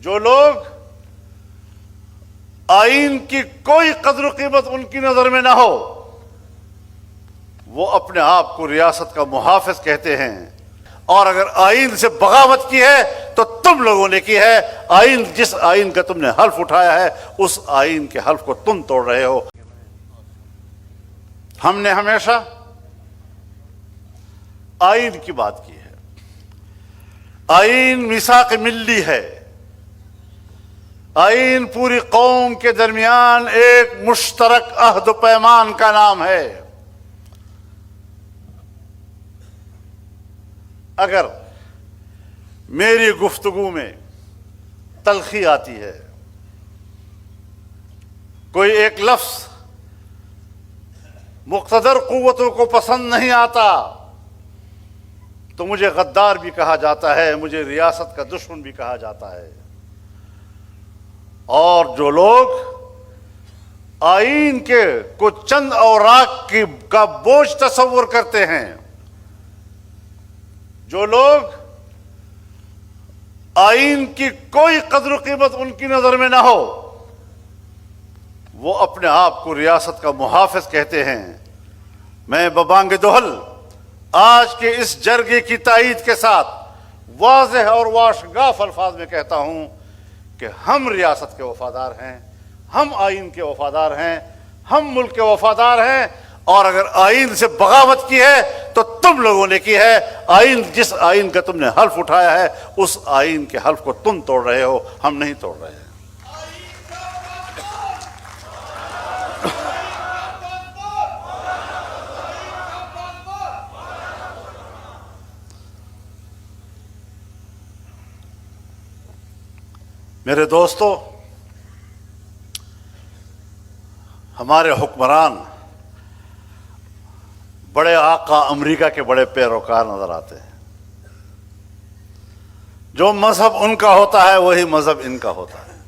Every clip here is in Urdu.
جو لوگ آئین کی کوئی قدر و قیمت ان کی نظر میں نہ ہو، وہ اپنے آپ کو ریاست کا محافظ کہتے ہیں، اور اگر آئین سے بغاوت کی ہے تو تم لوگوں نے کی ہے۔ آئین، جس آئین کا تم نے حلف اٹھایا ہے، اس آئین کے حلف کو تم توڑ رہے ہو۔ ہم نے ہمیشہ آئین کی بات کی ہے۔ آئین میثاق ملی ہے۔ آئین پوری قوم کے درمیان ایک مشترک عہد و پیمان کا نام ہے۔ اگر میری گفتگو میں تلخی آتی ہے، کوئی ایک لفظ مقتدر قوتوں کو پسند نہیں آتا، تو مجھے غدار بھی کہا جاتا ہے، مجھے ریاست کا دشمن بھی کہا جاتا ہے۔ اور جو لوگ آئین کے کو چند اوراق کا بوجھ تصور کرتے ہیں، جو لوگ آئین کی کوئی قدر و قیمت ان کی نظر میں نہ ہو، وہ اپنے آپ کو ریاست کا محافظ کہتے ہیں۔ میں ببانگ دہل آج کے اس جرگے کی تائید کے ساتھ واضح اور واشگاف الفاظ میں کہتا ہوں کہ ہم ریاست کے وفادار ہیں، ہم آئین کے وفادار ہیں، ہم ملک کے وفادار ہیں، اور اگر آئین سے بغاوت کی ہے تو تم لوگوں نے کی ہے۔ آئین، جس آئین کا تم نے حلف اٹھایا ہے، اس آئین کے حلف کو تم توڑ رہے ہو، ہم نہیں توڑ رہے ہیں۔ میرے دوستو، ہمارے حکمران بڑے آقا امریکہ کے بڑے پیروکار نظر آتے ہیں۔ جو مذہب ان کا ہوتا ہے وہی مذہب ان کا ہوتا ہے۔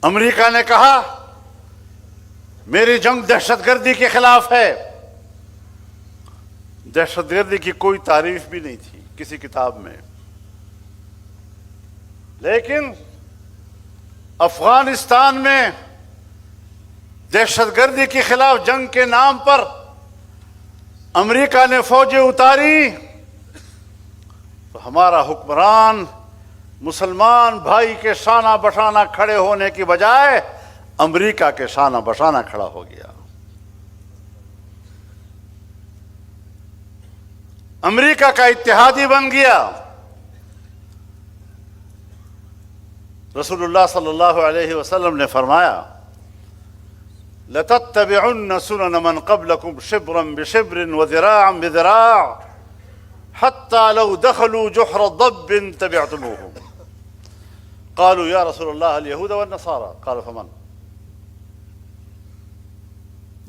امریکہ نے کہا میری جنگ دہشت گردی کے خلاف ہے۔ دہشت گردی کی کوئی تعریف بھی نہیں تھی کسی کتاب میں، لیکن افغانستان میں دہشت گردی کے خلاف جنگ کے نام پر امریکہ نے فوجیں اتاری، تو ہمارا حکمران مسلمان بھائی کے شانہ بشانہ کھڑے ہونے کی بجائے امریکہ کے شانہ بشانہ کھڑا ہو گیا۔ امریکہ کا اتحادی بن گیا۔ رسول اللہ صلی اللہ علیہ وسلم نے فرمایا لَتَتَّبِعُنَّ سُنَنَ مَنْ قَبْلَكُمْ شِبْرًا بِشِبْرٍ وَذِرَاعًا بِذِرَاعٍ حَتَّى لَوْ دَخَلُوا جُحْرَ ضَبٍّ تَبِعْتُمُوهُمْ قالوا يا رسول اللہ اليہود والنصارى قال فمن۔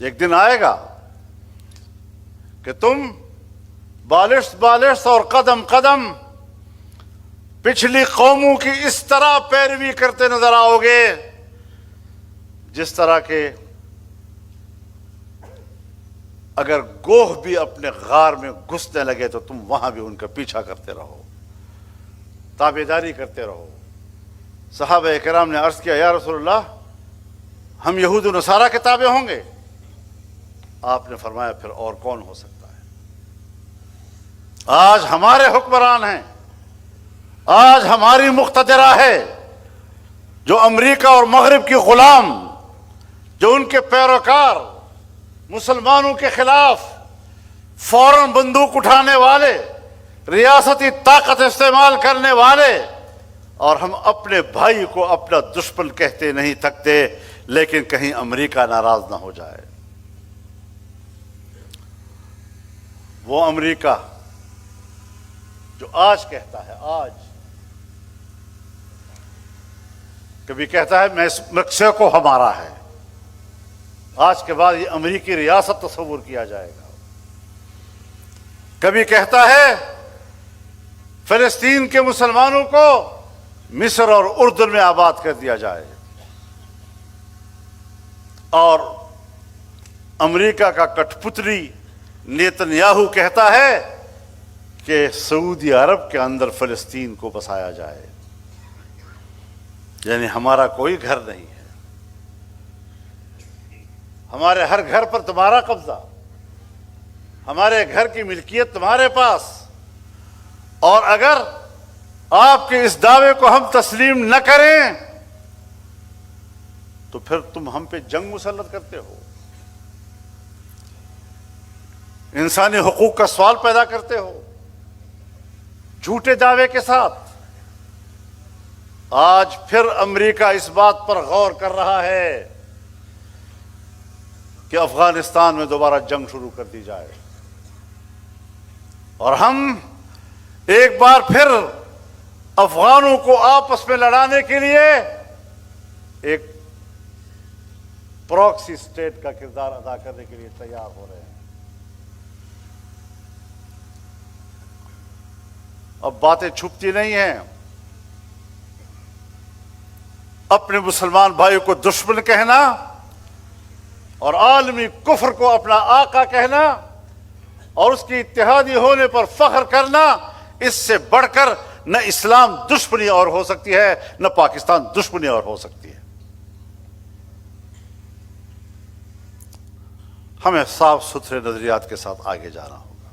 ایک دن آئے گا کہ تم بالشت بالشت اور قدم قدم پچھلی قوموں کی اس طرح پیروی کرتے نظر آؤ گے جس طرح کہ اگر گوہ بھی اپنے غار میں گھسنے لگے تو تم وہاں بھی ان کا پیچھا کرتے رہو، تابعداری کرتے رہو۔ صحابہ کرام نے عرض کیا یا رسول اللہ ہم یہود و نصارہ کے تابع ہوں گے؟ آپ نے فرمایا پھر اور کون ہو سکتا ہے؟ آج ہمارے حکمران ہیں، آج ہماری مقتدرہ ہے، جو امریکہ اور مغرب کی غلام، جو ان کے پیروکار مسلمانوں کے خلاف فوراً بندوق اٹھانے والے، ریاستی طاقت استعمال کرنے والے، اور ہم اپنے بھائی کو اپنا دشمن کہتے نہیں تھکتے، لیکن کہیں امریکہ ناراض نہ ہو جائے۔ وہ امریکہ جو آج کہتا ہے، آج کبھی کہتا ہے میکسیکو ہمارا ہے، آج کے بعد یہ امریکی ریاست تصور کیا جائے گا۔ کبھی کہتا ہے فلسطین کے مسلمانوں کو مصر اور اردن میں آباد کر دیا جائے، اور امریکہ کا کٹھ پتلی نیتنیاہو کہتا ہے کہ سعودی عرب کے اندر فلسطین کو بسایا جائے، یعنی ہمارا کوئی گھر نہیں ہے، ہمارے ہر گھر پر تمہارا قبضہ، ہمارے گھر کی ملکیت تمہارے پاس، اور اگر آپ کے اس دعوے کو ہم تسلیم نہ کریں تو پھر تم ہم پہ جنگ مسلط کرتے ہو، انسانی حقوق کا سوال پیدا کرتے ہو جھوٹے دعوے کے ساتھ۔ آج پھر امریکہ اس بات پر غور کر رہا ہے کہ افغانستان میں دوبارہ جنگ شروع کر دی جائے، اور ہم ایک بار پھر افغانوں کو آپس میں لڑانے کے لیے ایک پراکسی سٹیٹ کا کردار ادا کرنے کے لیے تیار ہو رہے ہیں۔ اب باتیں چھپتی نہیں ہیں، اپنے مسلمان بھائیوں کو دشمن کہنا اور عالمی کفر کو اپنا آقا کہنا اور اس کی اتحادی ہونے پر فخر کرنا، اس سے بڑھ کر نہ اسلام دشمنی اور ہو سکتی ہے، نہ پاکستان دشمنی اور ہو سکتی ہے۔ ہمیں صاف ستھرے نظریات کے ساتھ آگے جانا ہوگا۔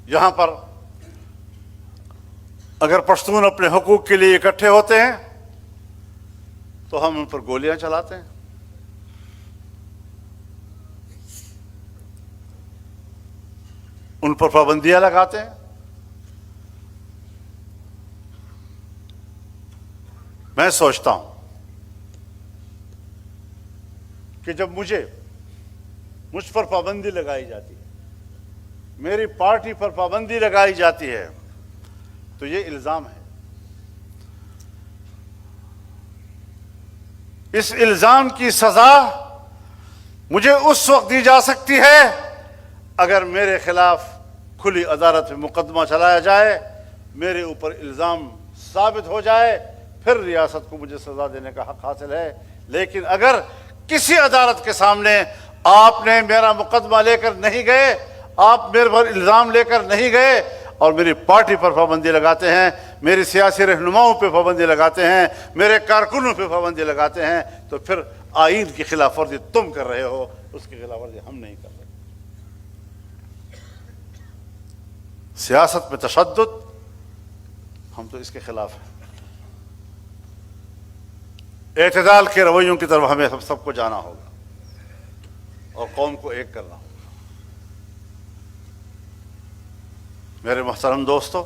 یہاں پر اگر پشتون اپنے حقوق کے لیے اکٹھے ہوتے ہیں تو ہم ان پر گولیاں چلاتے ہیں، ان پر پابندیاں لگاتے ہیں۔ میں سوچتا ہوں کہ جب مجھ پر پابندی لگائی جاتی ہے، میری پارٹی پر پابندی لگائی جاتی ہے، تو یہ الزام ہے۔ اس الزام کی سزا مجھے اس وقت دی جا سکتی ہے اگر میرے خلاف کھلی عدالت میں مقدمہ چلایا جائے، میرے اوپر الزام ثابت ہو جائے، پھر ریاست کو مجھے سزا دینے کا حق حاصل ہے۔ لیکن اگر کسی عدالت کے سامنے آپ نے میرا مقدمہ لے کر نہیں گئے، آپ میرے پر الزام لے کر نہیں گئے اور میری پارٹی پر پابندی لگاتے ہیں، میری سیاسی رہنماؤں پہ پابندی لگاتے ہیں، میرے کارکنوں پہ پابندی لگاتے ہیں، تو پھر آئین کی خلاف ورزی تم کر رہے ہو، اس کی خلاف ورزی ہم نہیں کر رہے۔ سیاست میں تشدد، ہم تو اس کے خلاف ہیں۔ اعتدال کے رویوں کی طرف ہمیں سب کو جانا ہوگا اور قوم کو ایک کرنا ہوگا۔ میرے محترم دوستو،